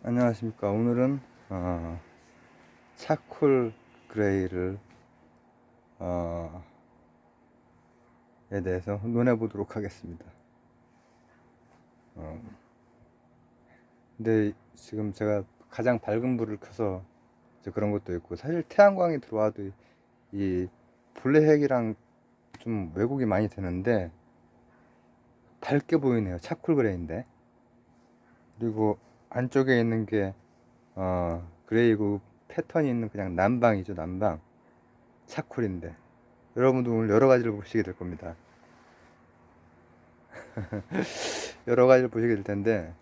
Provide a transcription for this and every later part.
안녕하십니까. 오늘은 차콜 그레이를 에 대해서 논해 보도록 하겠습니다. 근데 지금 제가 가장 밝은 불을 켜서 이제 그런 것도 있고, 사실 태양광이 들어와도 이 블랙이랑 좀 왜곡이 많이 되는데 밝게 보이네요. 차콜 그레이인데. 그리고 안쪽에 있는 게 그레이고, 패턴이 있는 그냥 남방이죠. 남방 차콜인데, 여러분도 오늘 여러 가지를 보시게 될 겁니다. 여러 가지를 보시게 될 텐데,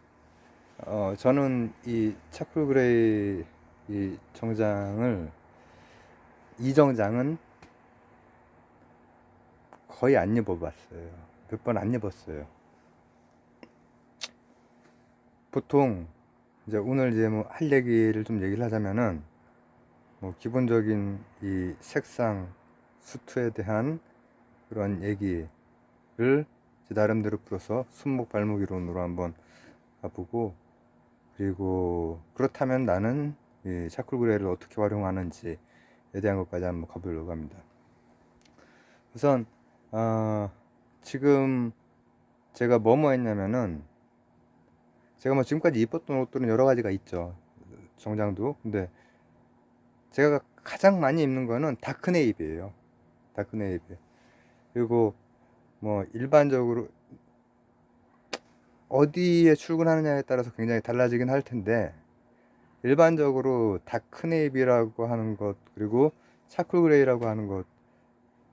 저는 이 차콜 그레이 이 정장을, 이 정장은 거의 안 입어봤어요. 몇 번 안 입었어요. 보통 이제 오늘 이제 뭐 할 얘기를 좀 얘기를 하자면은, 뭐 기본적인 이 색상 수트에 대한 그런 얘기를 제 나름대로 풀어서 손목 발목 이론으로 한번 가보고, 그리고 그렇다면 나는 이 차콜 그레이를 어떻게 활용하는지에 대한 것까지 한번 가보려고 합니다. 우선 지금 제가 뭐뭐 했냐면은, 제가 뭐 지금까지 입었던 옷들은 여러 가지가 있죠. 정장도. 근데 제가 가장 많이 입는 거는 다크네이비예요. 다크네이비. 그리고 뭐 일반적으로 어디에 출근하느냐에 따라서 굉장히 달라지긴 할 텐데, 일반적으로 다크네이비라고 하는 것, 그리고 차콜 그레이라고 하는 것,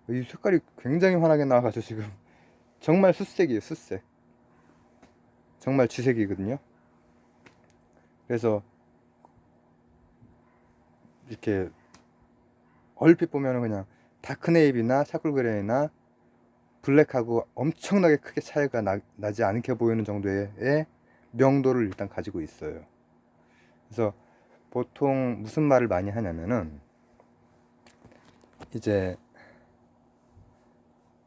이 색깔이 굉장히 환하게 나와가지고 지금 정말 숫색이에요. 숫색. 정말 쥐색이거든요. 그래서 이렇게 얼핏 보면은 그냥 다크네이비나 차콜 그레이나 블랙하고 엄청나게 크게 차이가 나지 않게 보이는 정도의 명도를 일단 가지고 있어요. 그래서 보통 무슨 말을 많이 하냐면은, 이제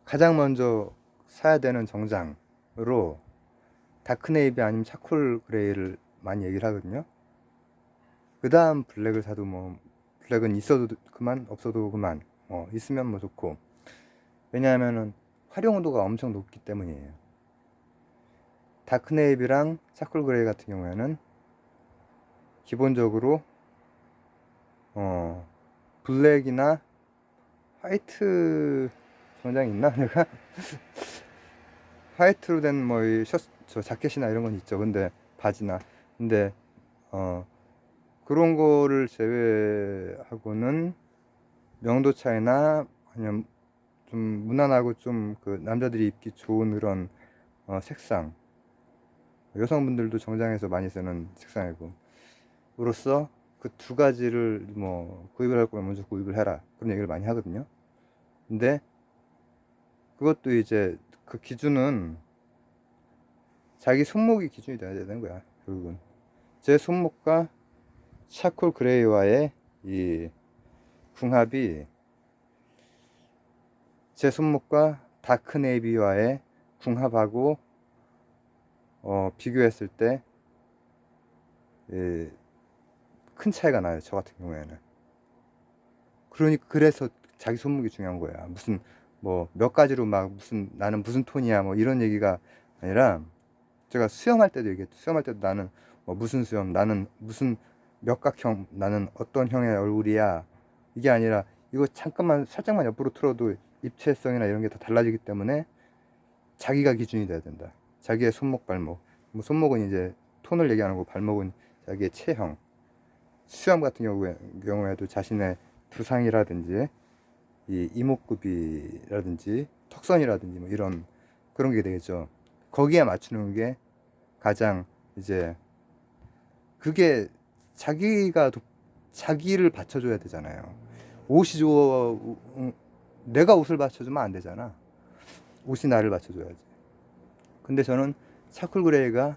가장 먼저 사야 되는 정장으로 다크네이비 아니면 차콜 그레이를 많이 얘기를 하거든요. 그 다음 블랙을 사도 뭐, 블랙은 있어도 그만, 없어도 그만, 있으면 뭐 좋고. 왜냐하면은 활용도가 엄청 높기 때문이에요. 다크네이비랑 차콜 그레이 같은 경우에는 기본적으로 블랙이나 화이트 정장이 있나 내가 화이트로 된 뭐 이 셔츠, 저 자켓이나 이런 건 있죠. 근데 바지나, 근데 어 그런 거를 제외하고는 명도 차이나, 아니면 좀 무난하고 좀 그 남자들이 입기 좋은 그런 색상, 여성분들도 정장에서 많이 쓰는 색상이고, 으로써 그 두 가지를 뭐 구입을 할 거면 먼저 구입을 해라, 그런 얘기를 많이 하거든요. 근데 그것도 이제 그 기준은 자기 손목이 기준이 돼야 되는 거야, 결국은. 제 손목과 차콜 그레이와의 이 궁합이 제 손목과 다크 네이비와의 궁합하고 비교했을 때 큰 차이가 나요, 저 같은 경우에는. 그러니까 그래서 자기 손목이 중요한 거야. 무슨 뭐 몇 가지로 막 무슨 나는 무슨 톤이야 뭐 이런 얘기가 아니라, 제가 수영할 때도 얘기했죠. 수영할 때도 나는 뭐 무슨 수염, 나는 무슨 몇 각형, 나는 어떤 형의 얼굴이야, 이게 아니라 이거 잠깐만 살짝만 옆으로 틀어도 입체성이나 이런 게 다 달라지기 때문에 자기가 기준이 돼야 된다. 자기의 손목, 발목. 뭐 손목은 이제 톤을 얘기하는 거고, 발목은 자기의 체형. 수염 같은 경우에도 자신의 두상이라든지 이 이목구비라든지 턱선이라든지 뭐 이런 그런 게 되겠죠. 거기에 맞추는 게 가장 이제, 그게 자기가 자기를 받쳐줘야 되잖아요. 옷이 좋아, 내가 옷을 받쳐주면 안 되잖아. 옷이 나를 받쳐줘야지. 근데 저는 차콜 그레이가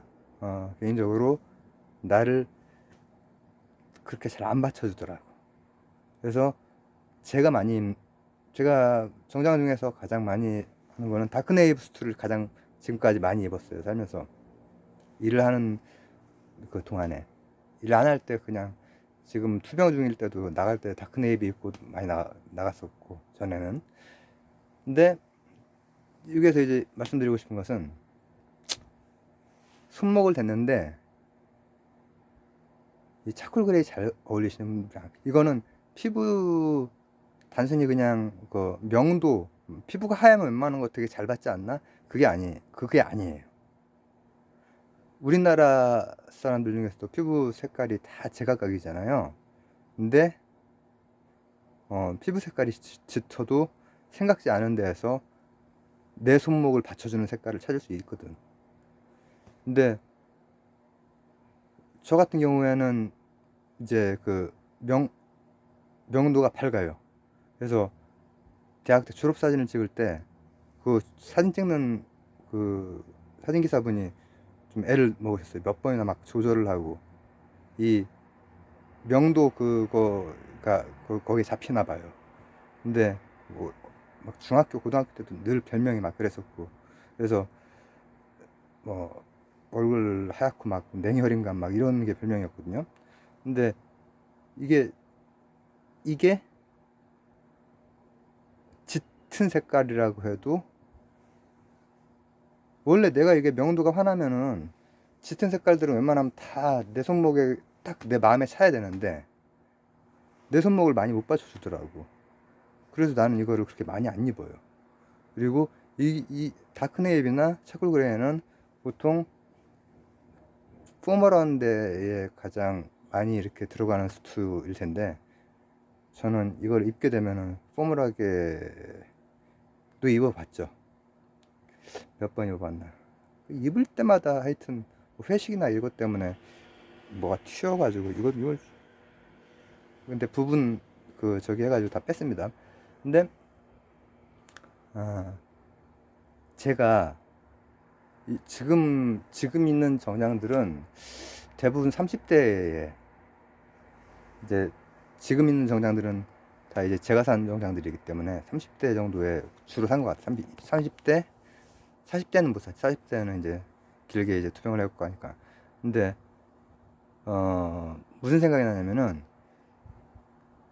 개인적으로 나를 그렇게 잘 안 받쳐주더라고. 그래서 제가 많이, 제가 정장 중에서 가장 많이 하는 거는 다크네이브 수트를 가장 지금까지 많이 입었어요, 살면서. 일을 하는 그 동안에 일 안 할 때 그냥 지금 투병 중일 때도 나갈 때 다크네이비 입고 많이 나갔었고 전에는. 근데 여기에서 이제 말씀드리고 싶은 것은 손목을 댔는데 이 차콜 그레이 잘 어울리시는 분, 이거는 피부 단순히 그냥 그 명도, 피부가 하얗면 웬만한 거 되게 잘 받지 않나? 그게 아니에요. 우리나라 사람들 중에서도 피부 색깔이 다 제각각이잖아요. 근데 피부 색깔이 짙어도 생각지 않은 데에서 내 손목을 받쳐주는 색깔을 찾을 수 있거든. 근데 저 같은 경우에는 이제 그 명도가 밝아요. 그래서 대학 때 졸업 사진을 찍을 때 그 사진 찍는 그 사진 기사분이 좀 애를 먹으셨어요. 몇 번이나 막 조절을 하고 이 명도 그거가 거기에 잡히나 봐요. 근데 뭐 막 중학교 고등학교 때도 늘 별명이 막 그랬었고, 그래서 뭐 얼굴 하얗고 막 냉혈인간 막 이런 게 별명이었거든요. 근데 이게 이게 짙은 색깔이라고 해도, 원래 내가 이게 명도가 환하면은 짙은 색깔들은 웬만하면 다 내 손목에 딱 내 마음에 차야 되는데 내 손목을 많이 못 받쳐주더라고. 그래서 나는 이거를 그렇게 많이 안 입어요. 그리고 이 다크네이비나 차콜 그레이는 보통 포멀한 데에 가장 많이 이렇게 들어가는 수트일 텐데, 저는 이걸 입게 되면은 포멀하게도 입어봤죠. 몇 번 입어봤나. 입을 때마다 하여튼 뭐 회식이나 이것 때문에 뭐가 튀어가지고 이걸 근데 부분 그 저기 해가지고 다 뺐습니다. 근데 제가 지금 있는 정장들은 대부분 30대에, 이제 지금 있는 정장들은 다 이제 제가 산 정장들이기 때문에 30대 정도에 주로 산 것 같아요. 30대, 40대는 못 샀지. 40대는 이제 길게 이제 투병을 해갖고 하니까. 근데 무슨 생각이 나냐면은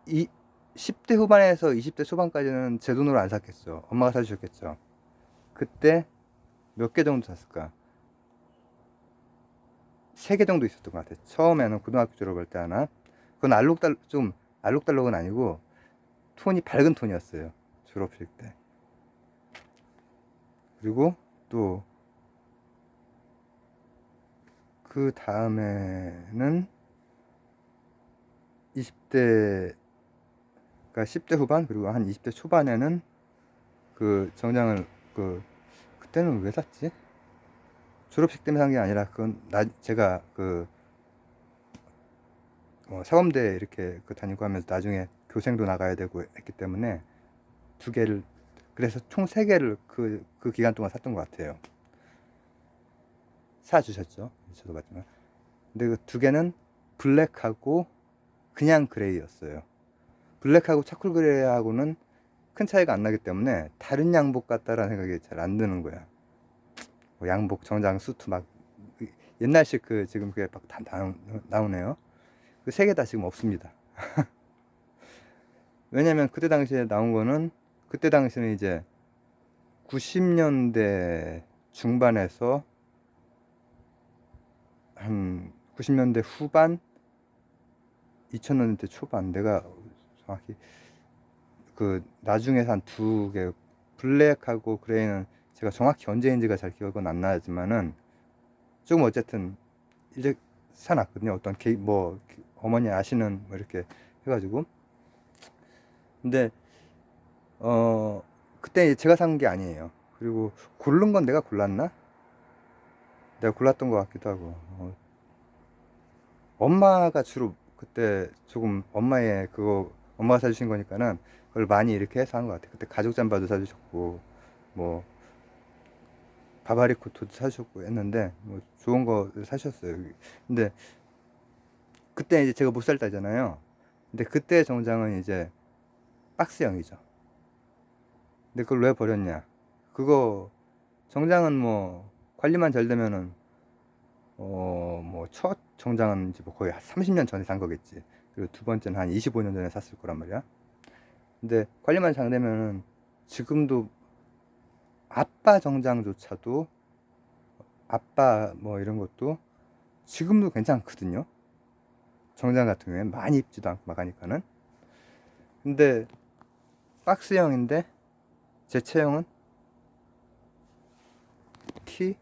이 10대 후반에서 20대 초반까지는 제 돈으로 안 샀겠죠. 엄마가 사주셨겠죠. 그때 몇 개 정도 샀을까? 3개 정도 있었던 것 같아요. 처음에는 고등학교 졸업할 때 하나. 그건 좀 알록달록은 아니고 톤이 밝은 톤이었어요. 졸업식 때. 그리고 또 그 다음에는 20대, 그러니까 10대 후반, 그리고 한 20대 초반에는 그 정장을 그때는 왜 샀지? 졸업식 때문에 산 게 아니라 그건 제가 사범대 이렇게 다니고 하면서 나중에 교생도 나가야 되고 했기 때문에 2개를, 그래서 총 3개를 그 기간 동안 샀던 것 같아요. 사주셨죠. 저도 봤지만. 근데 그 2개는 블랙하고 그냥 그레이였어요. 블랙하고 차콜 그레이하고는 큰 차이가 안 나기 때문에 다른 양복 같다라는 생각이 잘 안 드는 거야. 뭐 양복, 정장, 수트 막 옛날식 지금 그게 막 다 나오네요. 그 3개 다 지금 없습니다. 왜냐면 그때 당시에 나온 거는, 그때 당시는 이제 90년대 중반에서 한 90년대 후반, 2000년대 초반, 내가 정확히 나중에 산 2개, 블랙하고 그레이는 제가 정확히 언제인지가 잘 기억은 안 나지만은 조금 어쨌든 이제 사놨거든요. 어떤 어머니 아시는 뭐 이렇게 해가지고. 근데 그때 제가 산 게 아니에요. 그리고 고른 건 내가 골랐나? 내가 골랐던 것 같기도 하고. 엄마가 주로 그때 조금 엄마가 사주신 거니까는 그걸 많이 이렇게 해서 한 것 같아요. 그때 가죽 잠바도 사주셨고, 뭐 바바리 코트도 사주셨고 했는데 뭐 좋은 거 사셨어요. 근데 그때 이제 제가 못 살 때잖아요. 근데 그때 정장은 이제 박스형이죠. 근데 그걸 왜 버렸냐? 그거 정장은 뭐 관리만 잘 되면은 뭐 정장은 이제 뭐 거의 30년 전에 산 거겠지. 그리고 두 번째는 한 25년 전에 샀을 거란 말이야. 근데 관리만 잘 되면은 지금도 아빠 정장조차도 아빠 뭐 이런 것도 지금도 괜찮거든요. 정장 같은 경우에 많이 입지도 않고 막 하니까는. 근데 박스형인데 제 체형은 키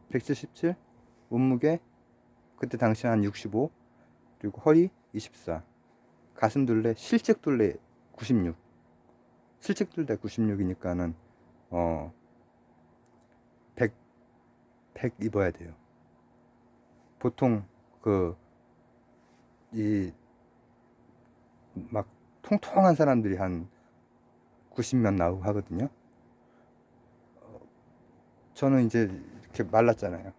177, 몸무게 그때 당시 한 65, 그리고 허리 24, 가슴 둘레 실측 둘레 96, 실측 둘레 96이니까는 100, 100 입어야 돼요. 보통 이 막 통통한 사람들이 한 90몇 나오고 하거든요. 저는 이제 이렇게 말랐잖아요.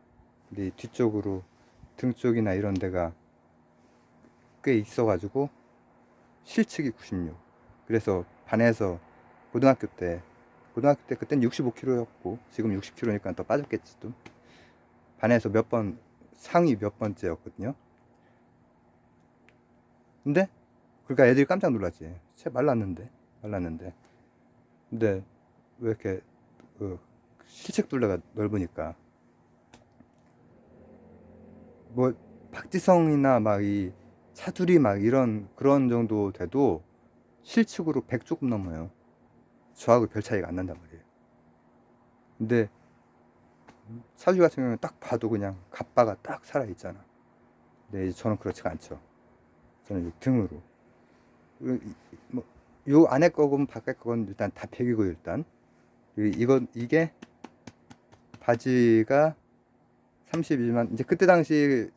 근데 뒤쪽으로 등 쪽이나 이런 데가 꽤 있어가지고 실측이 96. 그래서 반에서 고등학교 때 그땐 65kg였고 지금 60kg니까 더 빠졌겠지 또. 반에서 몇 번 상위 몇 번째였거든요. 근데 그러니까 애들이 깜짝 놀랐지. 쟤 말랐는데. 근데 왜 이렇게 실측 둘레가 넓으니까 뭐 박지성이나 막 이 차두리 막 이런 그런 정도 돼도 실측으로 100 조금 넘어요. 저하고 별 차이가 안 난단 말이에요. 근데 차두리 같은 경우는 딱 봐도 그냥 갑바가 딱 살아있잖아. 근데 이제 저는 그렇지가 않죠. 저는 등으로 뭐, 요 안에 거건 바깥 거건 일단 다 100이고 일단 이게 바지가 30이지만 이제 그때 당시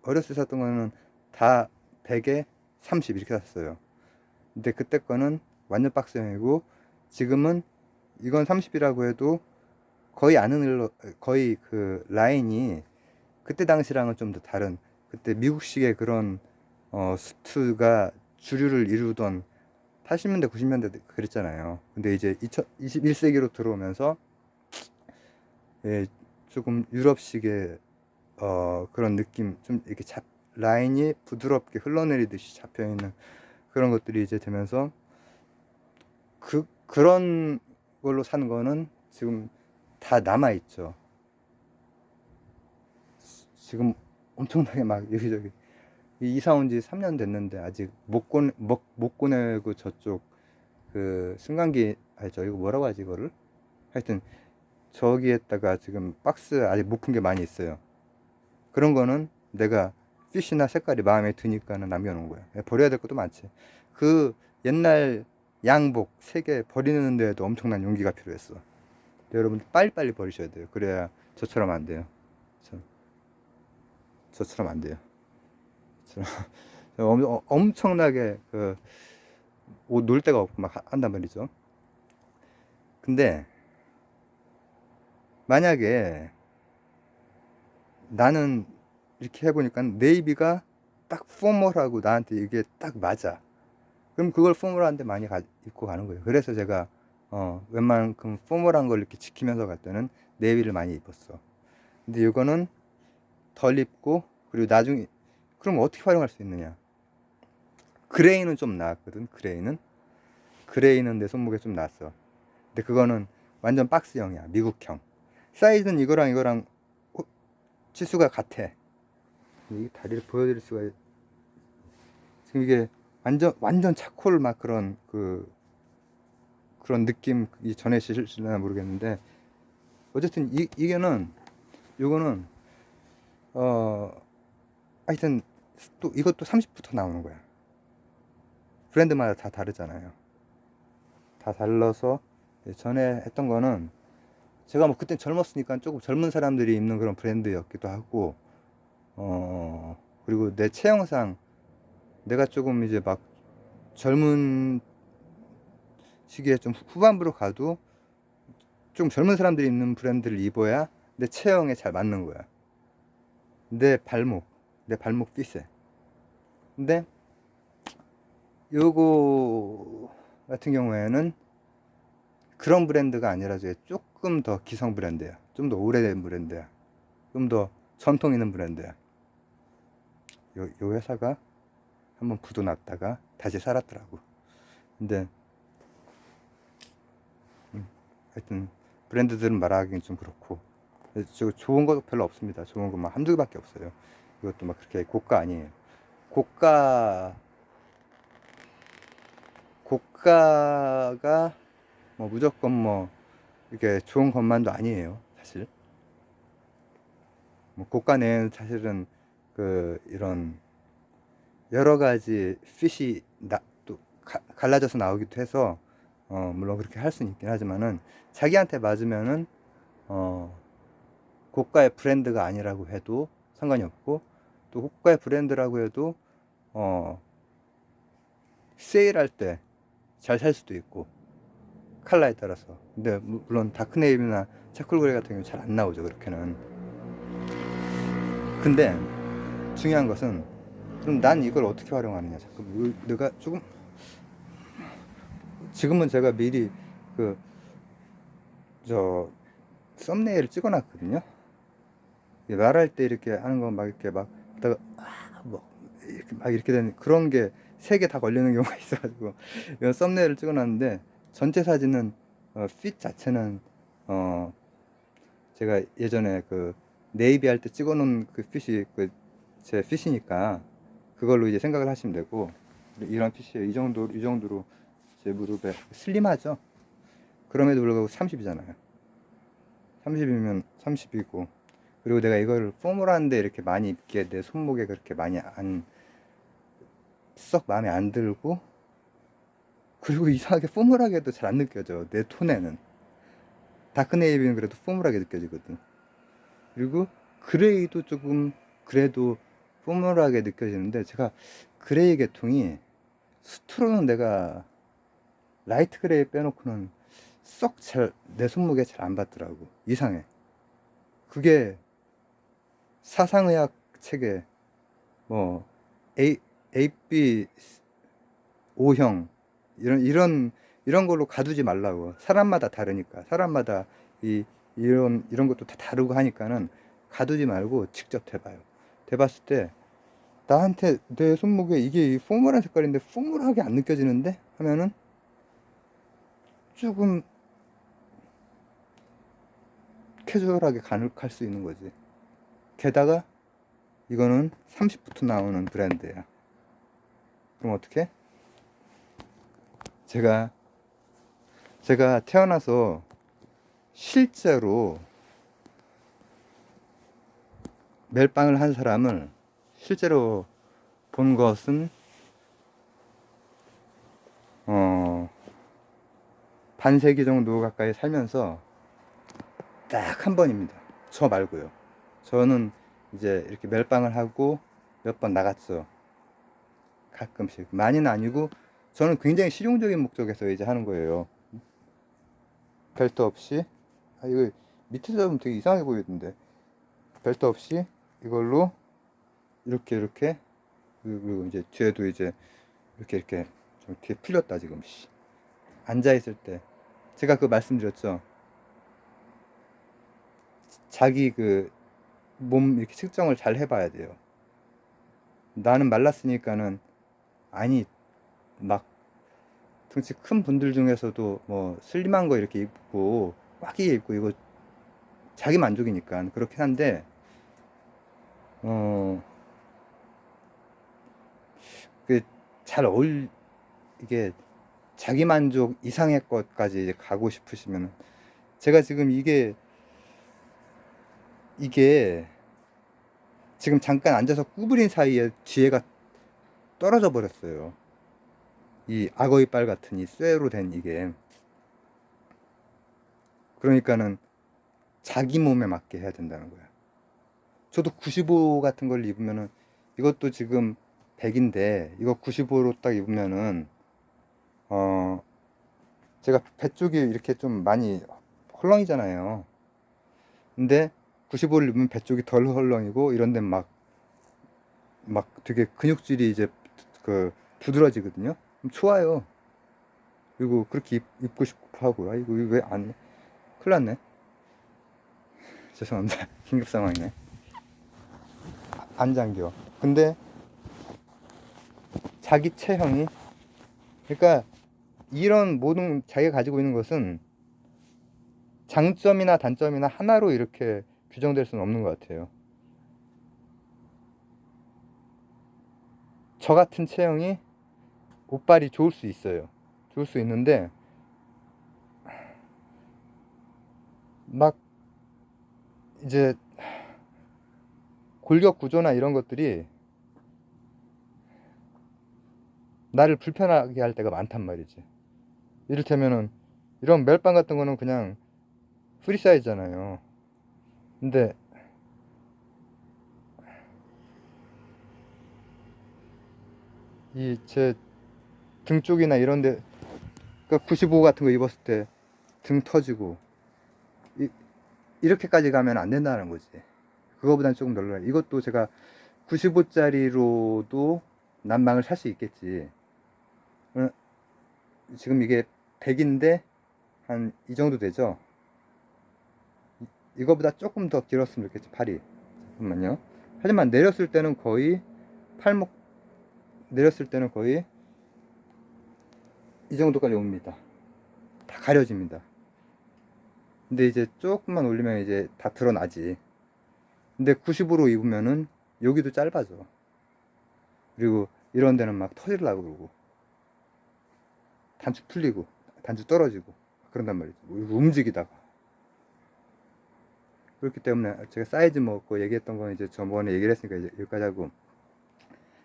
어렸을 때 샀던 거는 다 100에 30 이렇게 샀어요. 근데 그때 거는 완전 박스형이고 지금은 이건 30이라고 해도 거의 안 흘러 거의 그 라인이 그때 당시랑은 좀 더 다른 그때 미국식의 그런 수트가 주류를 이루던 80년대 90년대 그랬잖아요. 근데 이제 21세기로 들어오면서 예, 조금 유럽식의 그런 느낌 좀 이렇게 라인이 부드럽게 흘러내리듯이 잡혀있는 그런 것들이 이제 되면서 그런 걸로 산 거는 지금 다 남아있죠. 지금 엄청나게 막 여기저기 이사 온 지 3년 됐는데 아직 못 꺼내고 저쪽 그 승강기 알죠? 이거 뭐라고 하지 이거를? 하여튼 저기에다가 지금 박스 아직 못 푼 게 많이 있어요. 그런 거는 내가 핏이나 색깔이 마음에 드니까는 남겨놓은 거야. 버려야 될 것도 많지. 그 옛날 양복 3개 버리는 데에도 엄청난 용기가 필요했어. 여러분들 빨리빨리 버리셔야 돼요. 그래야 저처럼 안 돼요. 저처럼 안 돼요. 엄청나게 옷 놀 데가 없고 막 한단 말이죠. 근데 만약에 나는 이렇게 해보니까 네이비가 딱 포멀하고 나한테 이게 딱 맞아. 그럼 그걸 포멀한데 많이 입고 가는 거예요. 그래서 제가 웬만큼 포멀한 걸 이렇게 지키면서 갈 때는 네이비를 많이 입었어. 근데 이거는 덜 입고 그리고 나중에 그럼 어떻게 활용할 수 있느냐? 그레이는 좀 나았거든. 그레이는 내 손목에 좀 났어. 근데 그거는 완전 박스형이야. 미국형. 사이즈는 이거랑 치수가 같아. 이 다리를 보여드릴 수가 지금 이게 완전 차콜 막 그런 그런 느낌 이 전해지실려나 모르겠는데 어쨌든 이거는 하여튼 또 이것도 30부터 나오는 거야. 브랜드마다 다 다르잖아요. 다 달라서 전에 했던 거는 제가 뭐 그때 젊었으니까 조금 젊은 사람들이 입는 그런 브랜드였기도 하고 그리고 내 체형상 내가 조금 이제 막 젊은 시기에 좀 후반부로 가도 좀 젊은 사람들이 입는 브랜드를 입어야 내 체형에 잘 맞는 거야. 내 발목 핏에. 근데 요거 같은 경우에는 그런 브랜드가 아니라 조금 더 기성 브랜드야. 좀 더 오래된 브랜드야. 좀 더 전통 있는 브랜드야. 요 회사가 한번 부도 났다가 다시 살았더라고. 근데 하여튼 브랜드들은 말하기는 좀 그렇고, 저 좋은 거 별로 없습니다. 좋은 거 막 한두 개밖에 없어요. 이것도 막 그렇게 고가 아니에요. 고가 고가가 뭐 무조건 뭐 이게 좋은 것만도 아니에요. 사실 뭐 고가 내에는 사실은 그 이런 여러 가지 핏이 또 갈라져서 나오기도 해서 물론 그렇게 할 수는 있긴 하지만은 자기한테 맞으면은 고가의 브랜드가 아니라고 해도 상관이 없고, 또 고가의 브랜드라고 해도 세일할 때 잘 살 수도 있고 컬러에 따라서. 근데 물론 다크네이비나 차콜그레이 같은 경우는 잘 안 나오죠, 그렇게는. 근데 중요한 것은 그럼 난 이걸 어떻게 활용하느냐. 자꾸 내가 조금 지금은 제가 미리 그 저 썸네일을 찍어놨거든요. 말할 때 이렇게 하는 거 막 이렇게 막 하다가 뭐 이렇게 막 이렇게 되는 그런 게 3개 다 걸리는 경우가 있어가지고 이건 썸네일을 찍어놨는데, 전체 사진은 핏 자체는 제가 예전에 그 네이비 할 때 찍어놓은 그 핏이 그 제 핏이니까 그걸로 이제 생각을 하시면 되고, 이런 핏이에요. 이 정도로 제 무릎에 슬림하죠. 그럼에도 불구하고 30이잖아요. 30이면 30이고, 그리고 내가 이거를 포멀한데 이렇게 많이 입기에 내 손목에 그렇게 많이 썩 마음에 안 들고, 그리고 이상하게 포멀하게도 잘 안 느껴져 내 톤에는. 다크네이비는 그래도 포멀하게 느껴지거든. 그리고 그레이도 조금 그래도 포멀하게 느껴지는데, 제가 그레이 계통이 수트로는 내가 라이트 그레이 빼놓고는 썩 잘 내 손목에 잘 안 받더라고. 이상해. 그게 사상의학 책에 뭐 AB O형 이런 걸로 가두지 말라고. 사람마다 다르니까. 사람마다 이런 것도 다 다르고 하니까는 가두지 말고 직접 대봐요. 대봤을 때 나한테 내 손목에 이게 포멀한 색깔인데 포멀하게 안 느껴지는데 하면은 조금 캐주얼하게 가능할 수 있는 거지. 게다가 이거는 30부터 나오는 브랜드야. 그럼 어떻게? 제가 태어나서 실제로 멜빵을 한 사람을 실제로 본 것은 반세기 정도 가까이 살면서 딱 한 번입니다. 저 말고요. 저는 이제 이렇게 멜빵을 하고 몇 번 나갔죠. 가끔씩. 많이는 아니고, 저는 굉장히 실용적인 목적에서 이제 하는 거예요. 벨트 없이, 이거 밑에서 보면 되게 이상해 보이던데, 벨트 없이 이걸로 이렇게 그리고 이제 뒤에도 이제 이렇게 좀 뒤에 풀렸다 지금. 앉아 있을 때 제가 그 말씀드렸죠. 자기 그 몸 이렇게 측정을 잘 해봐야 돼요. 나는 말랐으니까는, 아니 막 등치 큰 분들 중에서도 뭐 슬림한 거 이렇게 입고 꽉 끼게 입고 이거 자기 만족이니까 그렇긴 한데, 그 잘 이게 자기 만족 이상의 것까지 이제 가고 싶으시면, 제가 지금 이게 지금 잠깐 앉아서 구부린 사이에 뒤에가 떨어져 버렸어요. 이 악어 이빨 같은 이 쇠로 된 이게. 그러니까는 자기 몸에 맞게 해야 된다는 거야. 저도 95 같은 걸 입으면은, 이것도 지금 100인데 이거 95로 딱 입으면은 제가 배 쪽이 이렇게 좀 많이 헐렁이잖아요. 근데 95를 입으면 배 쪽이 덜 헐렁이고 이런 데는 막 되게 근육질이 이제 그 두드러지거든요. 좋아요. 그리고 그렇게 입고 싶고 하고. 이거 왜 안, 큰일 났네. 죄송합니다. 긴급 상황이네. 안 잠겨. 근데 자기 체형이, 그러니까 이런 모든 자기가 가지고 있는 것은 장점이나 단점이나 하나로 이렇게 규정될 수는 없는 것 같아요. 저 같은 체형이 옷빨이 좋을 수 있어요. 좋을 수 있는데 막 이제 골격 구조나 이런 것들이 나를 불편하게 할 때가 많단 말이지. 이를테면은 이런 멜빵 같은 거는 그냥 프리 사이즈잖아요. 근데 이 제 등 쪽이나 이런 데, 그러니까 95 같은 거 입었을 때 등 터지고 이렇게까지 가면 안 된다는 거지. 그거보다는 조금 넓어요. 이것도 제가 95짜리로도 난방을 살 수 있겠지. 어, 지금 이게 100인데 한 이 정도 되죠. 이거보다 조금 더 길었으면 좋겠지, 팔이. 잠깐만요. 하지만 내렸을 때는 거의 팔목, 내렸을 때는 거의 이 정도까지 옵니다. 다 가려집니다. 근데 이제 조금만 올리면 이제 다 드러나지. 근데 90으로 입으면은 여기도 짧아져. 그리고 이런 데는 막 터지려고 그러고 단추 풀리고 단추 떨어지고 그런단 말이죠. 움직이다가. 그렇기 때문에 제가 사이즈 먹고 얘기했던 건 이제 저번에 얘기를 했으니까 이제 여기까지 하고.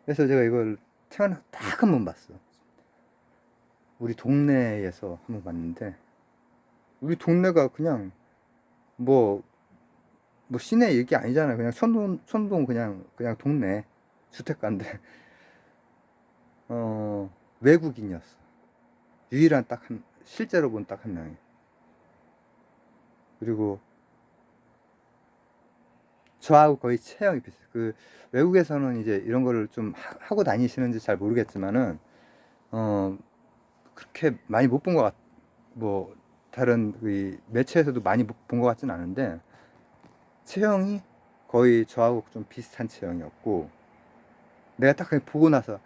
그래서 제가 이걸 태어나 딱 한 번 봤어. 우리 동네에서 한 번 봤는데, 우리 동네가 그냥 뭐 시내 얘기 아니잖아요. 그냥 촌동 그냥 동네 주택가인데 외국인이었어. 유일한 딱 한, 실제로 본 딱 한 명이. 그리고 저하고 거의 체형이 비슷해요. 그 외국에서는 이제 이런 거를 좀 하고 다니시는지 잘 모르겠지만은 그렇게 많이 못 본 것 같. 뭐 다른 그 매체에서도 많이 본 것 같진 않은데 체형이 거의 저하고 좀 비슷한 체형이었고, 내가 딱 그냥 보고 나서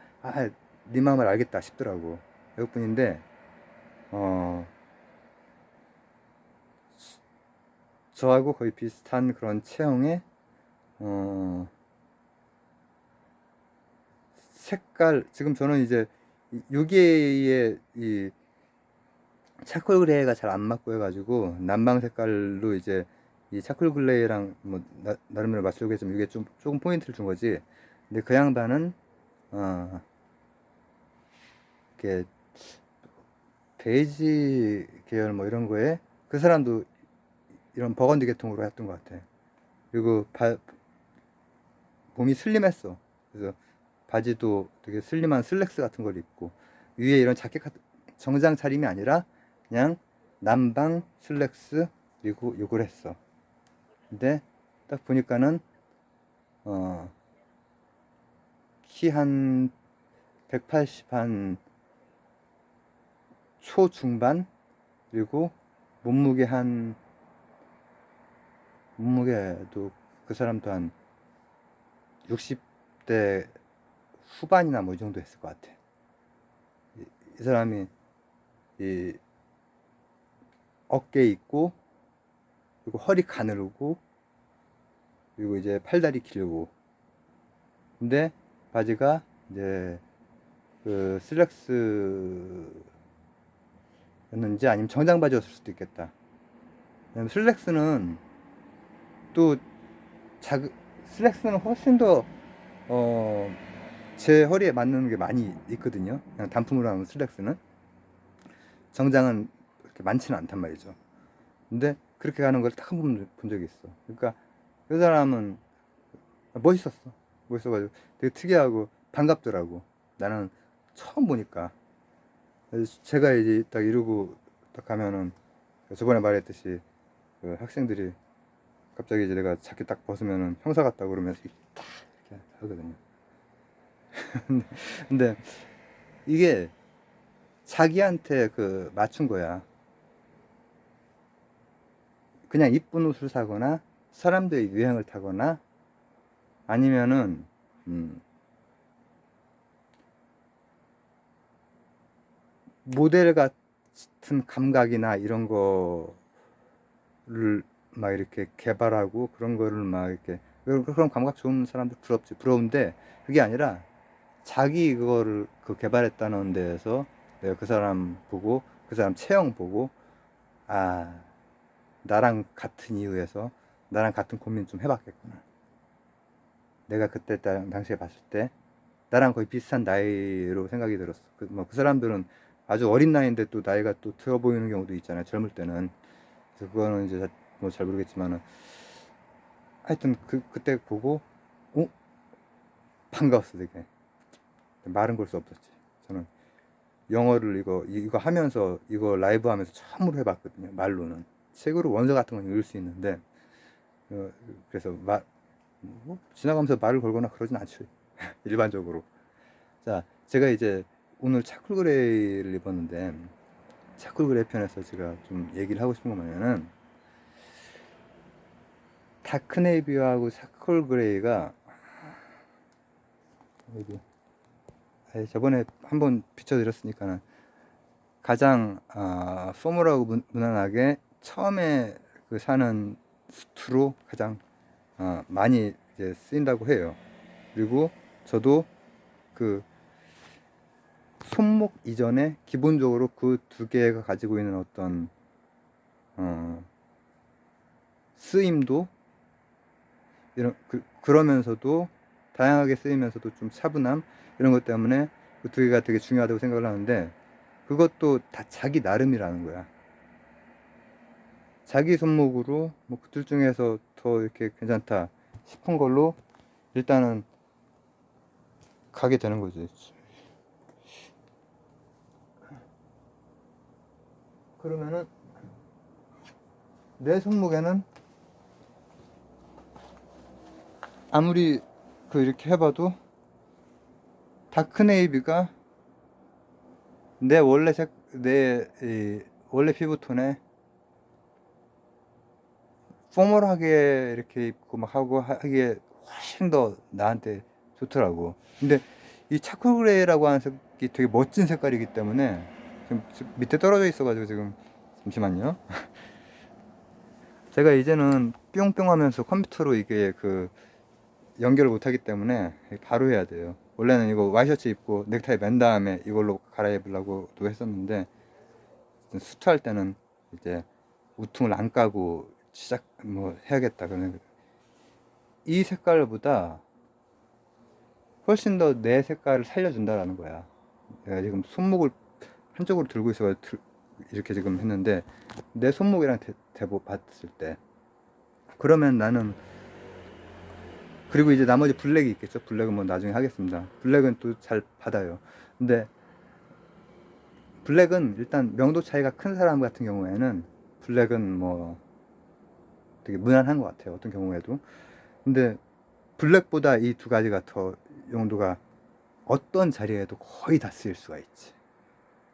네 마음을 알겠다 싶더라고. 외국분인데 저하고 거의 비슷한 그런 체형의 색깔. 지금 저는 이제 여기에 이 차콜 그레이가 잘 안 맞고 해가지고 난방 색깔로 이제 이 차콜 그레이랑 뭐 나름대로 맞추려고 했지만 이게 좀 조금 포인트를 준 거지. 근데 그 양반은 이렇게 베이지 계열 뭐 이런 거에, 그 사람도 이런 버건디 계통으로 했던 것 같아. 그리고 몸이 슬림했어. 그래서 바지도 되게 슬림한 슬랙스 같은 걸 입고 위에 이런 자켓 같은 정장 차림이 아니라 그냥 남방 슬랙스 그리고 요걸 했어. 근데 딱 보니까는 키 한 180 한 초중반, 그리고 몸무게 한, 몸무게도 그 사람도 한 60대 후반이나 뭐 이 정도 했을 것 같아. 이 사람이 이 어깨 있고, 그리고 허리 가늘고, 그리고 이제 팔다리 길고. 근데 바지가 이제 그 슬랙스였는지 아니면 정장 바지였을 수도 있겠다. 왜냐면 슬랙스는 또 작 슬랙스는 훨씬 더 제 허리에 맞는 게 많이 있거든요. 그냥 단품으로 하는 슬랙스는. 정장은 그렇게 많지는 않단 말이죠. 근데 그렇게 가는 걸 딱 한 번 본 적이 있어. 그러니까 그 사람은 멋있었어. 멋있어가지고 되게 특이하고 반갑더라고. 나는 처음 보니까. 그래서 제가 이제 딱 이러고 딱 가면은 저번에 말했듯이 그 학생들이 갑자기 이제 내가 자켓 딱 벗으면은 형사 같다고 그러면서 딱 이렇게 하거든요. 근데 이게 자기한테 그 맞춘 거야. 그냥 이쁜 옷을 사거나 사람들의 유행을 타거나 아니면은 모델 같은 감각이나 이런 거를 막 이렇게 개발하고 그런 거를 막 이렇게 그런 감각 좋은 사람들 부럽지. 부러운데 그게 아니라 자기 그거를 그 개발했다는 데에서 내가 그 사람 보고 그 사람 체형 보고 아 나랑 같은 이유에서 나랑 같은 고민 좀 해봤겠구나. 내가 그때 당시에 봤을 때 나랑 거의 비슷한 나이로 생각이 들었어. 그 사람들은 아주 어린 나이인데 또 나이가 또 들어 보이는 경우도 있잖아요. 젊을 때는. 그래서 그거는 이제 뭐 잘 모르겠지만은 하여튼 그때 보고 어 반가웠어 되게. 말은 걸 수 없었지. 저는 영어를 이거 하면서 이거 라이브 하면서 처음으로 해봤거든요. 말로는 책으로 원서 같은 건 읽을 수 있는데 그래서 뭐 지나가면서 말을 걸거나 그러진 않죠. 일반적으로. 자, 제가 이제 오늘 차쿨 그레이를 입었는데 차쿨 그레이 편에서 제가 좀 얘기를 하고 싶은 거 뭐냐면 다크 네이비하고 차쿨 그레이가 여기 저번에 한번 비춰드렸으니까는 가장 포멀하고 무난하게 처음에 그 사는 수트로 가장 많이 이제 쓰인다고 해요. 그리고 저도 그 손목 이전에 기본적으로 그 두 개가 가지고 있는 어떤 쓰임도 이런 그러면서도 다양하게 쓰이면서도 좀 차분함 이런 것 때문에 그 두 개가 되게 중요하다고 생각을 하는데 그것도 다 자기 나름이라는 거야. 자기 손목으로 뭐 그 둘 중에서 더 이렇게 괜찮다 싶은 걸로 일단은 가게 되는 거지. 그러면은 내 손목에는 아무리 이렇게 해봐도 다크네이비가 내 원래 피부톤에 포멀하게 이렇게 입고 막 하고 하기에 훨씬 더 나한테 좋더라고. 근데 이 차콜 그레이라고 하는 색이 되게 멋진 색깔이기 때문에 지금 밑에 떨어져 있어가지고 지금 잠시만요. 제가 이제는 뿅뿅 하면서 컴퓨터로 이게 연결을 못하기 때문에 바로 해야 돼요. 원래는 이거 와이셔츠 입고 넥타이 맨 다음에 이걸로 갈아입으려고도 했었는데 수트할 때는 이제 우퉁을 안 까고 시작 뭐 해야겠다. 그러면 이 색깔보다 훨씬 더 내 색깔을 살려준다라는 거야. 내가 지금 손목을 한쪽으로 들고 있어 이렇게 지금 했는데 내 손목이랑 대보 봤을 때 그러면 나는 그리고 이제 나머지 블랙이 있겠죠. 블랙은 뭐 나중에 하겠습니다. 블랙은 또 잘 받아요. 근데 블랙은 일단 명도 차이가 큰 사람 같은 경우에는 블랙은 뭐 되게 무난한 것 같아요. 어떤 경우에도. 근데 블랙보다 이 두 가지가 더 용도가 어떤 자리에도 거의 다 쓰일 수가 있지.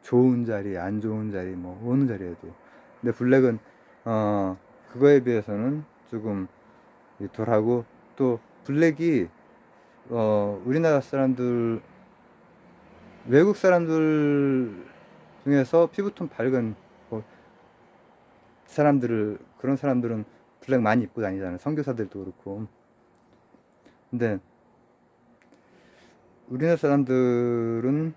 좋은 자리, 안 좋은 자리, 뭐 어느 자리에도. 근데 블랙은 그거에 비해서는 조금 덜하고 또 블랙이 우리나라 사람들 외국 사람들 중에서 피부톤 밝은 뭐 그런 사람들은 블랙 많이 입고 다니잖아요. 선교사들도 그렇고. 근데 우리나라 사람들은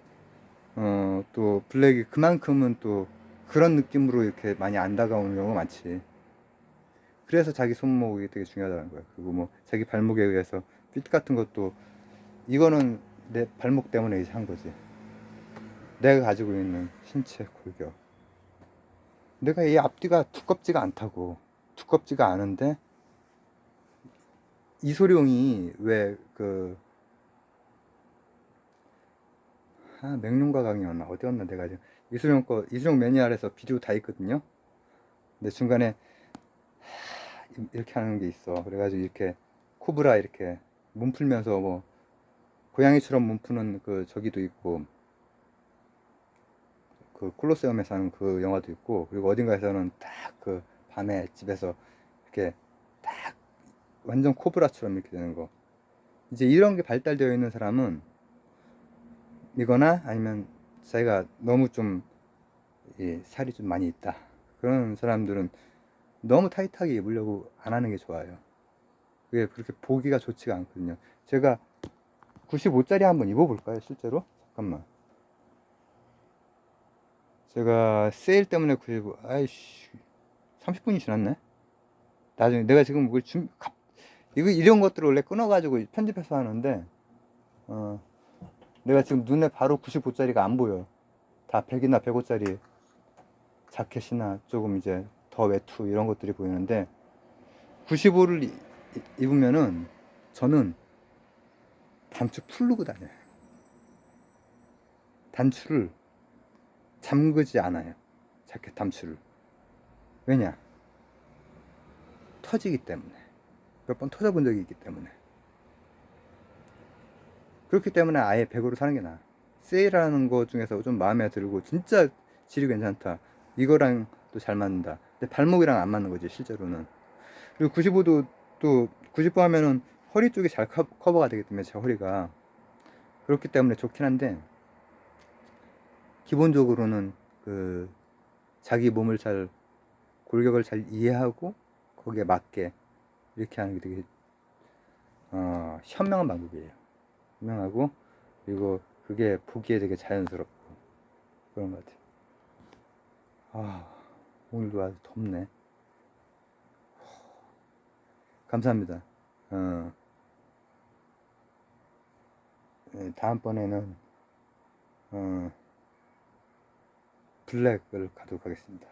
또 블랙이 그만큼은 또 그런 느낌으로 이렇게 많이 안 다가오는 경우가 많지. 그래서 자기 손목이 되게 중요하다는 거야. 그리고 뭐 자기 발목에 의해서 핏 같은 것도 이거는 내 발목 때문에 이제 한 거지. 내가 가지고 있는 신체 골격. 내가 이 앞뒤가 두껍지가 않다고. 두껍지가 않은데 이소룡이 왜 맹룡과 강이었나 어디였나 내가 지금 이소룡 매니아에서 비디오 다 있거든요. 근데 중간에 이렇게 하는 게 있어. 그래가지고 이렇게 코브라 이렇게 몸 풀면서 뭐 고양이처럼 몸 푸는 저기도 있고 콜로세움에서 하는 그 영화도 있고 그리고 어딘가에서는 딱 밤에 집에서 이렇게 딱 완전 코브라처럼 이렇게 되는 거. 이제 이런 게 발달되어 있는 사람은 이거나 아니면 자기가 너무 좀 살이 좀 많이 있다. 그런 사람들은 너무 타이트하게 입으려고 안 하는 게 좋아요. 그게 그렇게 보기가 좋지가 않거든요. 제가 95짜리 한번 입어볼까요, 실제로? 잠깐만. 제가 세일 때문에 95, 아이씨, 30분이 지났네? 나중에 내가 지금 이걸 이거 이런 것들을 원래 끊어가지고 편집해서 하는데, 어, 내가 지금 눈에 바로 95짜리가 안 보여. 다 100이나 105짜리 자켓이나 조금 이제 더 외투 이런 것들이 보이는데, 95를 입으면은 저는 단추 풀르고 다녀요. 단추를 잠그지 않아요. 자켓 단추를. 왜냐? 터지기 때문에. 몇 번 터져본 적이 있기 때문에. 그렇기 때문에 아예 100으로 사는 게 나아. 세일하는 거 중에서 좀 마음에 들고 진짜 질이 괜찮다. 이거랑 또 잘 맞는다. 근데 발목이랑 안 맞는 거지 실제로는. 그리고 95도 또 95 하면은 허리 쪽이 잘 커버가 되기 때문에 제 허리가 그렇기 때문에 좋긴 한데 기본적으로는 그 자기 몸을 잘 골격을 잘 이해하고 거기에 맞게 이렇게 하는 게 되게 현명한 방법이에요. 현명하고 그리고 그게 보기에 되게 자연스럽고 그런 것 같아요. 오늘도 아주 덥네. 감사합니다. 어, 다음번에는 어, 블랙을 가도록 하겠습니다.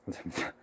감사합니다.